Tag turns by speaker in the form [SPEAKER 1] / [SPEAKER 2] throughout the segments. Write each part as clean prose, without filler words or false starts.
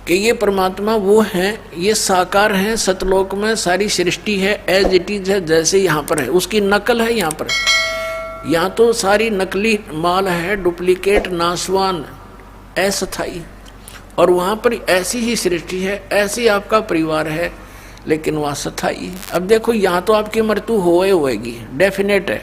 [SPEAKER 1] कि ये परमात्मा वो हैं, ये साकार हैं, सतलोक में सारी सृष्टि है, एज इट इज है, जैसे यहाँ पर है, उसकी नकल है। यहाँ पर यहाँ तो सारी नकली माल है, डुप्लीकेट, नासवान, अस्थायी, और वहाँ पर ऐसी ही सृष्टि है, ऐसी आपका परिवार है, लेकिन वहाँ स्थायी। अब देखो यहाँ तो आपकी मृत्यु होएगी, डेफिनेट है,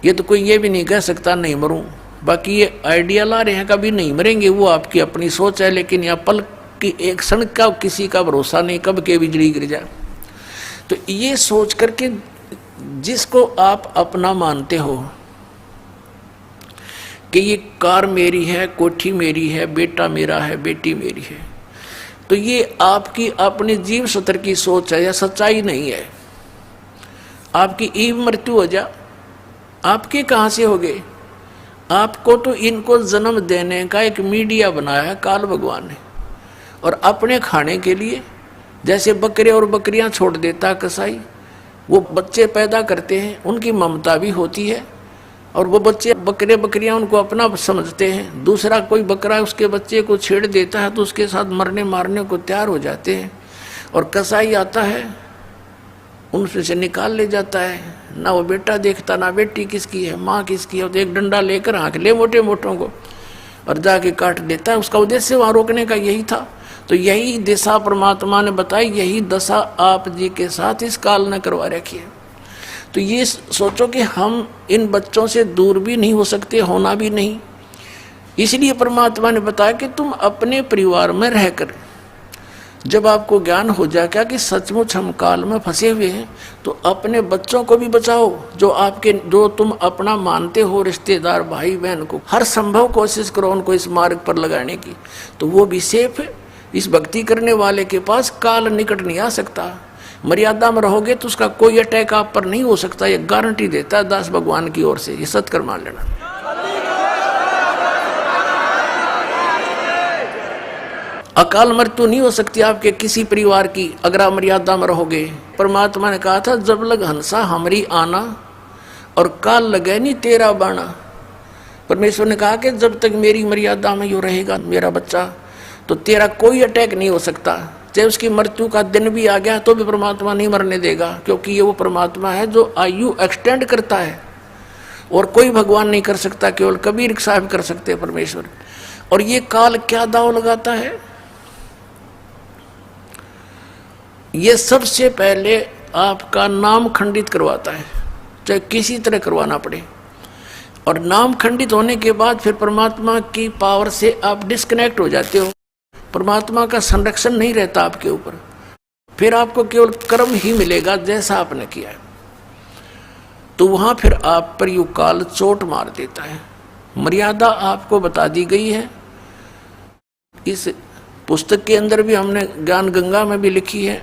[SPEAKER 1] ये तो कोई ये भी नहीं कह सकता नहीं मरूं। बाकी ये आइडिया ला रहे हैं कभी नहीं मरेंगे, वो आपकी अपनी सोच है, लेकिन यहाँ पल की एक क्षण का किसी का भरोसा नहीं, कब के बिजली गिर जाए। तो ये सोच करके जिसको आप अपना मानते हो कि ये कार मेरी है, कोठी मेरी है, बेटा मेरा है, बेटी मेरी है, तो ये आपकी अपनी जीव सूत्र की सोच है या सच्चाई नहीं है। आपकी ईव मृत्यु हो जा, आपके कहाँ से हो गए? आपको तो इनको जन्म देने का एक मीडिया बनाया है काल भगवान ने, और अपने खाने के लिए जैसे बकरे और बकरियां छोड़ देता कसाई, वो बच्चे पैदा करते हैं, उनकी ममता भी होती है, और वो बच्चे बकरे बकरियां उनको अपना समझते हैं। दूसरा कोई बकरा उसके बच्चे को छेड़ देता है तो उसके साथ मरने मारने को तैयार हो जाते हैं, और कसाई आता है उनसे से निकाल ले जाता है, ना वो बेटा देखता ना बेटी किसकी है, माँ किसकी है, तो एक डंडा लेकर हाँक ले मोटे मोटों को और जाके काट देता है। उसका उद्देश्य वहाँ रोकने का यही था। तो यही दिशा परमात्मा ने बताई, यही दशा आप जी के साथ इस काल ने करवा रखी है। तो ये सोचो कि हम इन बच्चों से दूर भी नहीं हो सकते, होना भी नहीं, इसलिए परमात्मा ने बताया कि तुम अपने परिवार में रहकर जब आपको ज्ञान हो जाएगा कि सचमुच हम काल में फंसे हुए हैं, तो अपने बच्चों को भी बचाओ, जो तुम अपना मानते हो, रिश्तेदार भाई बहन को हर संभव कोशिश करो उनको इस मार्ग पर लगाने की, तो वो भी सेफ है। इस भक्ति करने वाले के पास काल निकट नहीं आ सकता। मर्यादा में रहोगे तो उसका कोई अटैक आप पर नहीं हो सकता, ये गारंटी देता है दास भगवान की ओर से, ये सत्कर मान लेना। अकाल मृत्यु नहीं हो सकती आपके किसी परिवार की अगर आप मर्यादा में रहोगे। परमात्मा ने कहा था, जब लग हंसा हमारी आना और काल लगे नहीं तेरा बाना। परमेश्वर ने कहा कि जब तक मेरी मर्यादा में यू रहेगा मेरा बच्चा, तो तेरा कोई अटैक नहीं हो सकता। चाहे उसकी मृत्यु का दिन भी आ गया तो भी परमात्मा नहीं मरने देगा, क्योंकि ये वो परमात्मा है जो आयु एक्सटेंड करता है, और कोई भगवान नहीं कर सकता, केवल कबीर साहब कर सकते हैं परमेश्वर। और ये काल क्या दाव लगाता है, ये सबसे पहले आपका नाम खंडित करवाता है, चाहे किसी तरह करवाना पड़े, और नाम खंडित होने के बाद फिर परमात्मा की पावर से आप डिस्कनेक्ट हो जाते हो, परमात्मा का संरक्षण नहीं रहता आपके ऊपर, फिर आपको केवल कर्म ही मिलेगा जैसा आपने किया है। तो वहां फिर आप पर यू काल चोट मार देता है। मर्यादा आपको बता दी गई है, इस पुस्तक के अंदर भी हमने ज्ञान गंगा में भी लिखी है,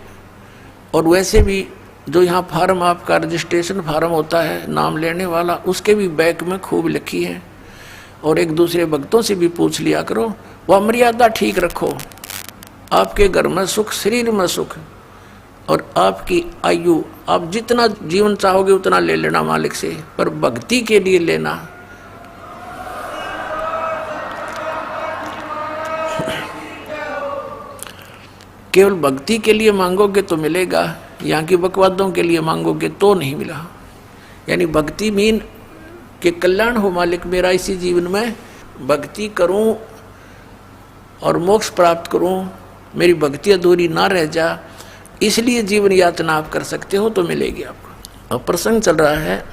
[SPEAKER 1] और वैसे भी जो यहाँ फार्म आपका रजिस्ट्रेशन फार्म होता है नाम लेने वाला, उसके भी बैक में खूब लिखी है। और एक दूसरे भक्तों से भी पूछ लिया करो, वह मर्यादा ठीक रखो, आपके घर में सुख, शरीर में सुख, और आपकी आयु आप जितना जीवन चाहोगे उतना ले लेना मालिक से, पर भक्ति के लिए लेना। केवल भक्ति के लिए मांगोगे तो मिलेगा, यहाँ की बकवादों के लिए मांगोगे तो नहीं मिला। यानी भक्ति मीन कि कल्याण हो मालिक मेरा इसी जीवन में, भक्ति करूं और मोक्ष प्राप्त करूं, मेरी भक्ति अधूरी ना रह जा, इसलिए जीवन यातना आप कर सकते हो तो मिलेगी आपको। और प्रसंग चल रहा है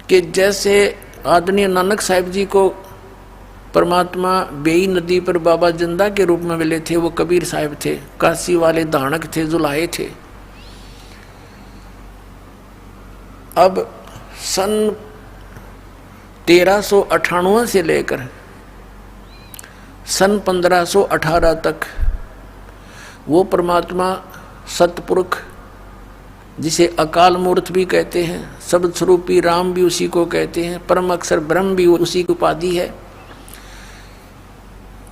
[SPEAKER 1] कि जैसे आदरणीय नानक साहिब जी को परमात्मा बेई नदी पर बाबा जिंदा के रूप में मिले थे, वो कबीर साहिब थे, काशी वाले धानक थे, जुलाहे थे। अब सन 1398 से लेकर सन 1518 तक वो परमात्मा सतपुरुष, जिसे अकाल मूर्त भी कहते हैं, शब्द स्वरूपी राम भी उसी को कहते हैं, परम अक्षर ब्रह्म भी उसी की उपाधि है,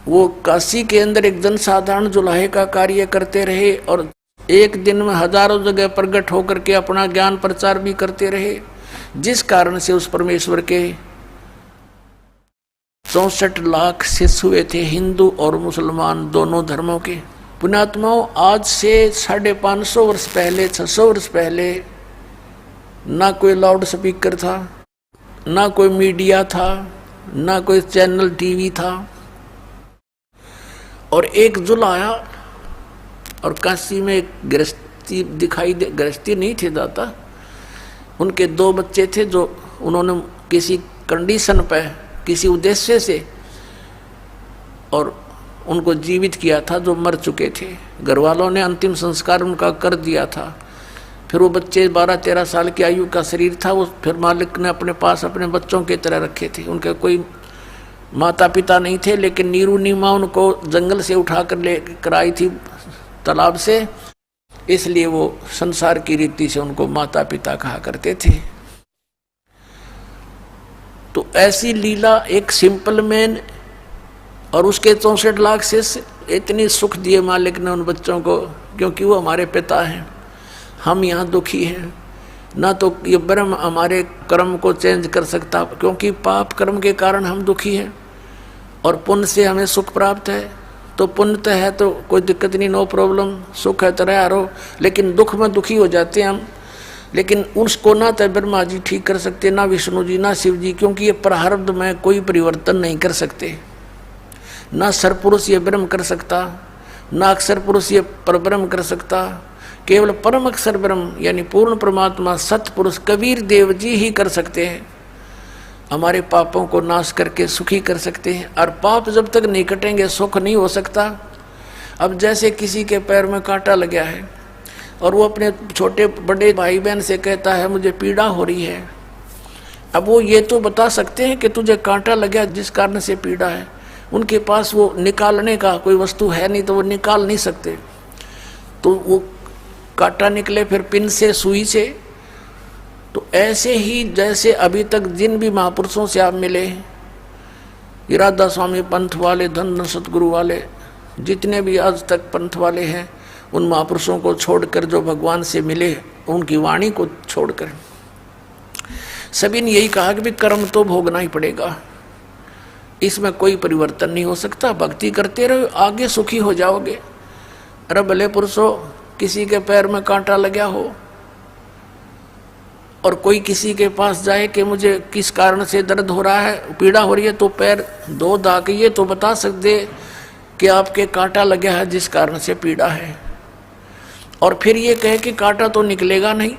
[SPEAKER 1] वो काशी के अंदर एक जनसाधारण जुलाहे का कार्य करते रहे, और एक दिन में हजारों जगह प्रकट होकर के अपना ज्ञान प्रचार भी करते रहे, जिस कारण से उस परमेश्वर के 64 लाख शिष्य हुए थे, हिंदू और मुसलमान दोनों धर्मों के। पुण्यात्माओं, आज से 550 वर्ष पहले, 600 वर्ष पहले ना कोई लाउड स्पीकर था, ना कोई मीडिया था, ना कोई चैनल टीवी था। और एक जुल आया और काशी में एक गृहस्थी दिखाई दे, गृहस्थी नहीं थे दाता, उनके 2 बच्चे थे जो उन्होंने किसी कंडीशन पे, किसी उद्देश्य से और उनको जीवित किया था, जो मर चुके थे। घर वालों ने अंतिम संस्कार उनका कर दिया था। फिर वो बच्चे 12-13 साल की आयु का शरीर था, वो फिर मालिक ने अपने पास अपने बच्चों की तरह रखे थे। उनके कोई माता पिता नहीं थे, लेकिन नीरू नीमा उनको जंगल से उठा कर लेकर आई थी, तालाब से, इसलिए वो संसार की रीति से उनको माता पिता कहा करते थे। तो ऐसी लीला एक सिंपल मैन और उसके 64 लाख से इतनी सुख दिए मालिक ने उन बच्चों को, क्योंकि वो हमारे पिता हैं। हम यहाँ दुखी हैं, ना तो ये ब्रह्म हमारे कर्म को चेंज कर सकता, क्योंकि पाप कर्म के कारण हम दुखी हैं, और पुण्य से हमें सुख प्राप्त है। तो पुण्य तो है तो कोई दिक्कत नहीं, नो प्रॉब्लम, सुख है तो रह रहो, लेकिन दुख में दुखी हो जाते हैं हम। लेकिन उसको ना तो ब्रह्मा जी ठीक कर सकते, ना विष्णु जी, ना शिव जी, क्योंकि ये प्रारब्ध में कोई परिवर्तन नहीं कर सकते। ना सरपुरुष ये ब्रह्म कर सकता, ना अक्षर पुरुष ये परब्रह्म कर सकता। केवल परम अक्षर ब्रह्म यानी पूर्ण परमात्मा सतपुरुष कबीर देव जी ही कर सकते हैं। हमारे पापों को नाश करके सुखी कर सकते हैं, और पाप जब तक नहीं कटेंगे सुख नहीं हो सकता। अब जैसे किसी के पैर में कांटा लग गया है और वो अपने छोटे बड़े भाई बहन से कहता है मुझे पीड़ा हो रही है, अब वो ये तो बता सकते हैं कि तुझे कांटा लग गया जिस कारण से पीड़ा है। उनके पास वो निकालने का कोई वस्तु है नहीं, तो वो निकाल नहीं सकते। तो वो कांटा निकले फिर पिन से, सुई से। तो ऐसे ही जैसे अभी तक जिन भी महापुरुषों से आप मिले, राधा स्वामी पंथ वाले, धन सतगुरु वाले, जितने भी आज तक पंथ वाले हैं, उन महापुरुषों को छोड़कर जो भगवान से मिले, उनकी वाणी को छोड़कर सभी ने यही कहा कि भी कर्म तो भोगना ही पड़ेगा, इसमें कोई परिवर्तन नहीं हो सकता। भक्ति करते रहो, आगे सुखी हो जाओगे। अरे भले पुरुषों, किसी के पैर में कांटा लगा हो और कोई किसी के पास जाए कि मुझे किस कारण से दर्द हो रहा है, पीड़ा हो रही है, तो पैर दो दाग ये तो बता सकते कि आपके कांटा लगा है जिस कारण से पीड़ा है, और फिर ये कहे कि कांटा तो निकलेगा नहीं,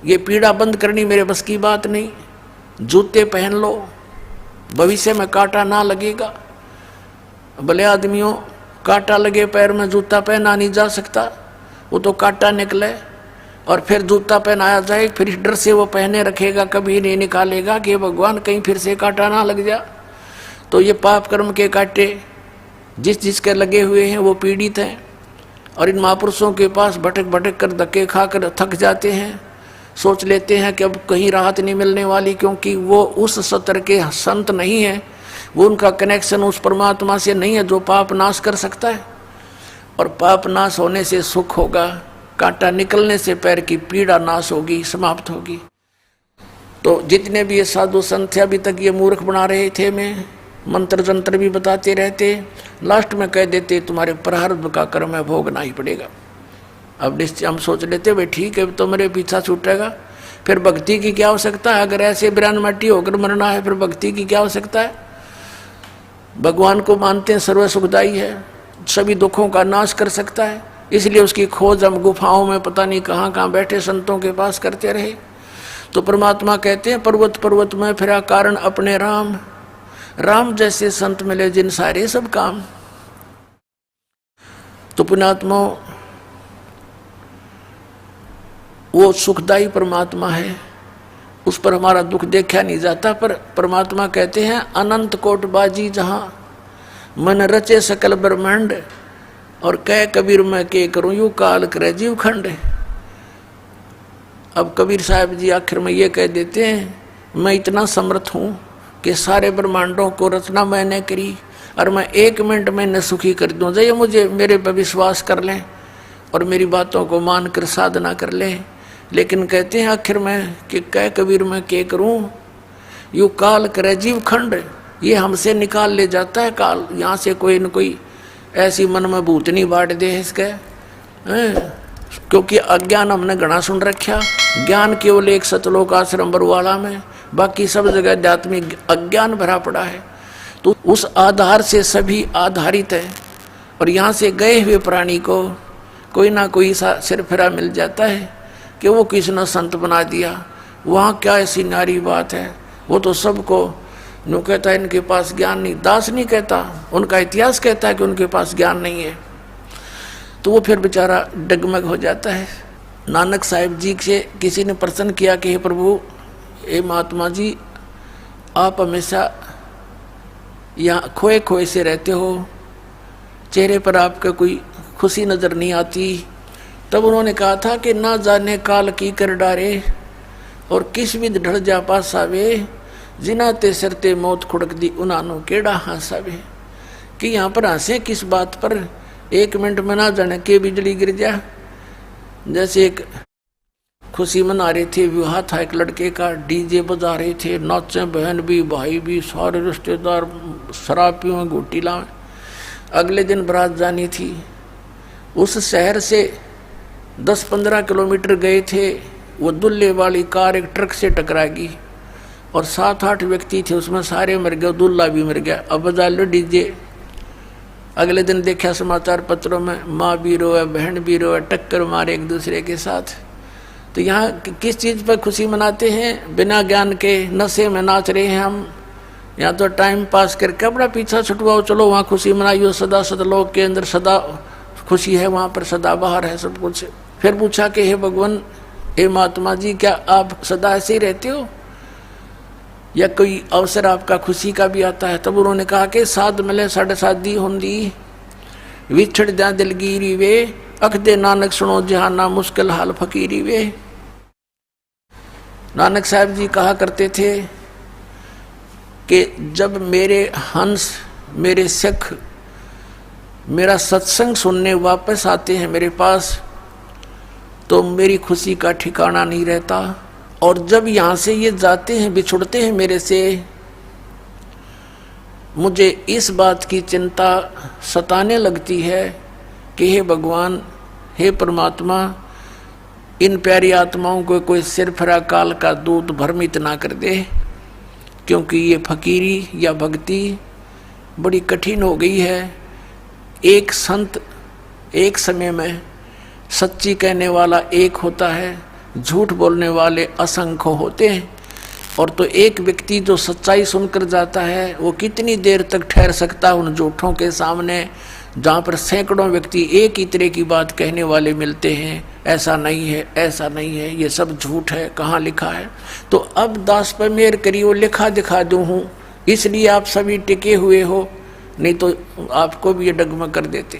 [SPEAKER 1] ये पीड़ा बंद करनी मेरे बस की बात नहीं, जूते पहन लो, भविष्य में कांटा ना लगेगा। भले आदमियों, कांटा लगे पैर में जूता पहना नहीं जा सकता, वो तो कांटा निकले और फिर जूता पहनाया जाए, फिर इस डर से वो पहने रखेगा, कभी नहीं निकालेगा कि भगवान कहीं फिर से कांटा ना लग जा। तो ये पाप कर्म के कांटे जिस जिसके लगे हुए हैं वो पीड़ित हैं, और इन महापुरुषों के पास भटक भटक कर धक्के खाकर थक जाते हैं, सोच लेते हैं कि अब कहीं राहत नहीं मिलने वाली, क्योंकि वो उस सतर के संत नहीं है, वो उनका कनेक्शन उस परमात्मा से नहीं है जो पाप नाश कर सकता है। और पाप नाश होने से सुख होगा, कांटा निकलने से पैर की पीड़ा नाश होगी, समाप्त होगी। तो जितने भी ये साधु संत थे, अभी तक ये मूर्ख बना रहे थे, मैं मंत्र जंत्र भी बताते रहते, लास्ट में कह देते तुम्हारे प्रारब्ध का कर्म है, भोगना ही पड़ेगा। अब निश्चय हम सोच लेते भाई ठीक है, तो मेरे पीछा छूटेगा, फिर भक्ति की क्या आवश्यकता है? अगर ऐसे बिरान मट्टी होकर मरना है, फिर भक्ति की क्या आवश्यकता है? भगवान को मानते हैं, सर्व सुखदाई है, सभी दुखों का नाश कर सकता है, इसलिए उसकी खोज हम गुफाओं में पता नहीं कहाँ कहाँ बैठे संतों के पास करते रहे। तो परमात्मा कहते हैं पर्वत पर्वत में फिरा कारण अपने राम, राम जैसे संत मिले जिन सारे सब काम। तो पुण्यात्मा वो सुखदाई परमात्मा है, उस पर हमारा दुख देखा नहीं जाता। पर परमात्मा कहते हैं अनंत कोट बाजी जहाँ मन रचे सकल ब्रह्मांड, और कह कबीर मैं के करूँ यू काल करे जीव खंड। अब कबीर साहब जी आखिर में ये कह देते हैं मैं इतना समर्थ हूँ कि सारे ब्रह्मांडों को रचना मैंने करी, और मैं 1 मिनट में न सुखी कर दूँ। जय मुझे मेरे पर विश्वास कर लें और मेरी बातों को मान कर साधना कर लें। लेकिन कहते हैं आखिर में कि कह कबीर मैं के करूं, यू काल करे जीव खंड, ये हमसे निकाल ले जाता है काल। यहाँ से कोई न कोई ऐसी मन में भूतनी बांट दे इसके, क्योंकि अज्ञान हमने घना सुन रखा। ज्ञान केवल एक सतलोक आश्रम बरवाला में, बाकी सब जगह आध्यात्मिक अज्ञान भरा पड़ा है। तो उस आधार से सभी आधारित है, और यहाँ से गए हुए प्राणी को कोई ना कोई सा सिरफिरा मिल जाता है कि वो किसी ने संत बना दिया। वहाँ क्या ऐसी नारी बात है, वो तो सबको नो कहता है इनके पास ज्ञान नहीं। दास नहीं कहता, उनका इतिहास कहता है कि उनके पास ज्ञान नहीं है। तो वो फिर बेचारा डगमग हो जाता है। नानक साहिब जी से किसी ने प्रश्न किया कि हे प्रभु, हे महात्मा जी, आप हमेशा यहाँ खोए खोए से रहते हो, चेहरे पर आपका कोई खुशी नज़र नहीं आती। तब उन्होंने कहा था कि ना जाने काल की कर डारे, और किस विध ढड़ जा पासावे, जिना ते सरते मौत खुड़क दी उनानो केड़ा हंसावे। कि यहाँ पर हंसे किस बात पर, 1 मिनट में ना जाने के बिजली गिर जा। जैसे एक खुशी मना रहे थे, विवाह था एक लड़के का, डीजे बजा रहे थे, नाचे बहन भी भाई भी सारे रिश्तेदार, शराब पियो घोटी लाए। अगले दिन बारात जानी थी। उस शहर से 10-15 किलोमीटर गए थे, वो दुल्हे वाली कार एक ट्रक से टकराएगी और 7-8 व्यक्ति थे, उसमें सारे मर गए, दूल्हा भी मर गया। अब बजा लो डीजे। अगले दिन देखा समाचार पत्रों में, माँ भी रोए, बहन भी रोए, टक्कर मारे एक दूसरे के साथ। तो यहाँ किस चीज़ पर खुशी मनाते हैं? बिना ज्ञान के नशे में नाच रहे हैं हम। यहाँ तो टाइम पास करके अपना पीछा छुटवाओ, चलो वहाँ खुशी मनाइयो, सदा सतलोक के अंदर सदा खुशी है, वहाँ पर सदा बाहर है सब कुछ। फिर पूछा कि हे भगवान, हे महात्मा जी, क्या आप सदा ऐसे ही रहते हो या कोई अवसर आपका खुशी का भी आता है? तब उन्होंने कहा कि साध मिले साढ़े शादी होंदी, विछड़ जा दिलगिरी वे, अख दे नानक सुनो जहाना मुश्किल हाल फकीरी वे। नानक साहब जी कहा करते थे कि जब मेरे हंस, मेरे सिख मेरा सत्संग सुनने वापस आते हैं मेरे पास, तो मेरी खुशी का ठिकाना नहीं रहता। और जब यहाँ से ये जाते हैं, बिछुड़ते हैं मेरे से, मुझे इस बात की चिंता सताने लगती है कि हे भगवान, हे परमात्मा, इन प्यारी आत्माओं को कोई सिरफिरा काल का दूत भ्रमित ना कर दे, क्योंकि ये फकीरी या भक्ति बड़ी कठिन हो गई है। एक संत एक समय में सच्ची कहने वाला एक होता है, झूठ बोलने वाले असंख्य होते हैं। और तो एक व्यक्ति जो सच्चाई सुनकर जाता है, वो कितनी देर तक ठहर सकता है उन झूठों के सामने, जहाँ पर सैकड़ों व्यक्ति एक ही तरह की बात कहने वाले मिलते हैं। ऐसा नहीं है, ऐसा नहीं है, ये सब झूठ है, कहाँ लिखा है? तो अब दास पर मेहर करिए, वो लिखा दिखा दूँ हूँ, इसलिए आप सभी टिके हुए हो, नहीं तो आपको भी ये डगमग कर देते।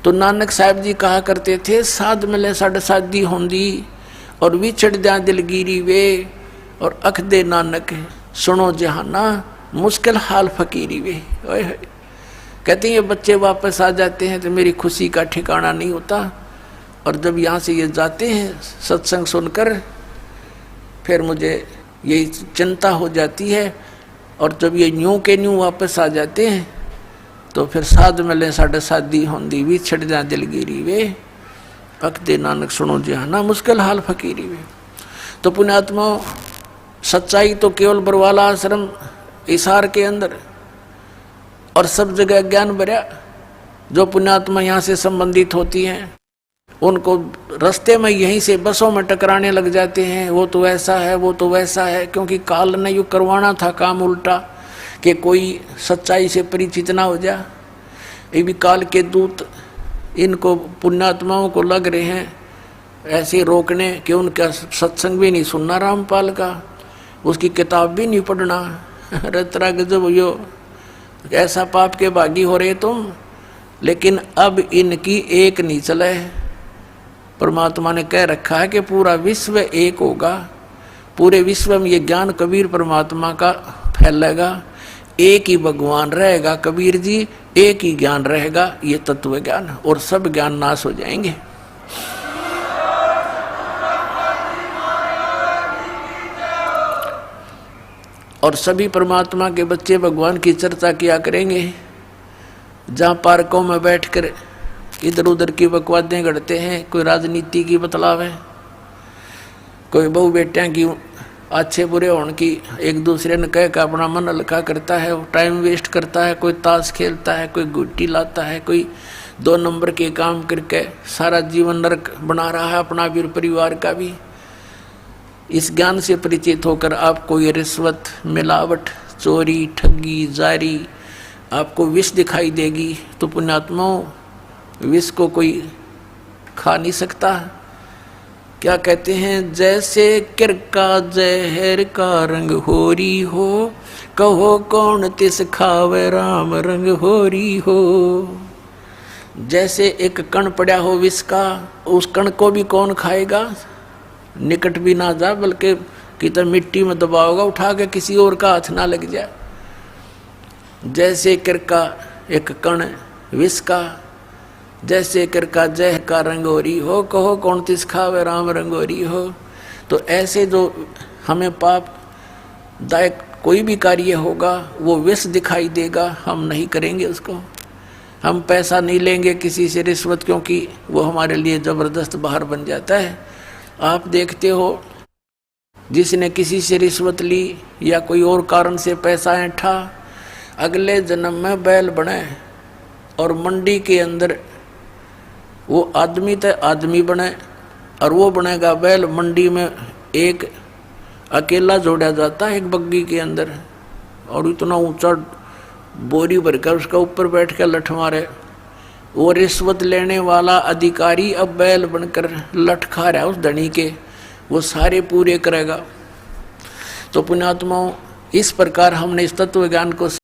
[SPEAKER 1] तो नानक साहब जी कहा करते थे, साध मिले साढ़े शादी होंदी, और विछड़ जा दिलगिरी वे, और अख दे नानक सुनो जहाना मुश्किल हाल फकीरी वे। कहते हैं ये बच्चे वापस आ जाते हैं तो मेरी खुशी का ठिकाना नहीं होता, और जब यहाँ से ये जाते हैं सत्संग सुनकर, फिर मुझे यही चिंता हो जाती है। और जब ये न्यू के न्यू वापस आ जाते हैं, तो फिर साध मिले साढ़े शादी होंदी, विछड़ जा दिलगिरी वे, अख दे नानक सुनो जहाना मुश्किल हाल फकीरी वे। तो पुण्यात्मा, सच्चाई तो केवल बरवाला आश्रम इसार के अंदर और सब जगह ज्ञान भरा। जो पुण्यात्मा यहाँ से संबंधित होती हैं, उनको रास्ते में यहीं से बसों में टकराने लग जाते हैं, वो तो ऐसा है, वो तो वैसा है, क्योंकि काल ने यूँ करवाना था काम उल्टा कि कोई सच्चाई से परिचित ना हो जा। ये भी काल के दूत इनको पुण्यात्माओं को लग रहे हैं ऐसे रोकने कि उनका सत्संग भी नहीं सुनना, रामपाल का, उसकी किताब भी नहीं पढ़ना। रतरा गजब, यो ऐसा पाप के भागी हो रहे तुम। लेकिन अब इनकी एक नहीं चले। परमात्मा ने कह रखा है कि पूरा विश्व एक होगा, पूरे विश्व में ये ज्ञान कबीर परमात्मा का फैलेगा, एक ही भगवान रहेगा कबीर जी, एक ही ज्ञान रहेगा, ये तत्व ज्ञान, और सब ज्ञान नाश हो जाएंगे। और सभी परमात्मा के बच्चे भगवान की चर्चा किया करेंगे। जहाँ पार्कों में बैठकर इधर उधर की बकवादें गढ़ते हैं, कोई राजनीति की बतलाव है, कोई बहू बेटियां की अच्छे बुरे होने की एक दूसरे ने कह के अपना मन हल्का करता है, टाइम वेस्ट करता है, कोई ताश खेलता है, कोई गुट्टी लाता है, कोई 2 नंबर के काम करके सारा जीवन नरक बना रहा है, अपना भी परिवार का भी। इस ज्ञान से परिचित होकर आपको ये रिश्वत, मिलावट, चोरी, ठगी, जारी आपको विष दिखाई देगी, तो पुण्यात्माओं विष को कोई खा नहीं सकता। क्या कहते हैं, जैसे किरका जहर का रंग होरी हो, कहो कौन तिस खावे राम रंग होरी हो। जैसे एक कण पड़ा हो विष का, उस कण को भी कौन खाएगा, निकट भी ना जा, बल्कि किधर मिट्टी में दबाओगा उठा के, किसी और का हाथ ना लग जाए। जैसे किरका एक कण विष का, जैसे किरका जह का रंगोरी हो, कहो कौन तिस खावे राम रंगोरी हो। तो ऐसे जो हमें पाप दायक कोई भी कार्य होगा वो विष दिखाई देगा, हम नहीं करेंगे उसको। हम पैसा नहीं लेंगे किसी से रिश्वत, क्योंकि वो हमारे लिए ज़बरदस्त बाहर बन जाता है। आप देखते हो जिसने किसी से रिश्वत ली या कोई और कारण से पैसा ऐंठा, अगले जन्म में बैल बने और मंडी के अंदर वो आदमी तो आदमी बने और वो बनेगा बैल। मंडी में एक अकेला जोड़ा जाता है एक बग्गी के अंदर, और इतना ऊंचा बोरी भरकर उसका ऊपर बैठ कर लठ मारे। वो रिश्वत लेने वाला अधिकारी अब बैल बनकर लठ खा रहा है उस धनी के, वो सारे पूरे करेगा। तो पुण्यात्माओं, इस प्रकार हमने इस तत्व ज्ञान को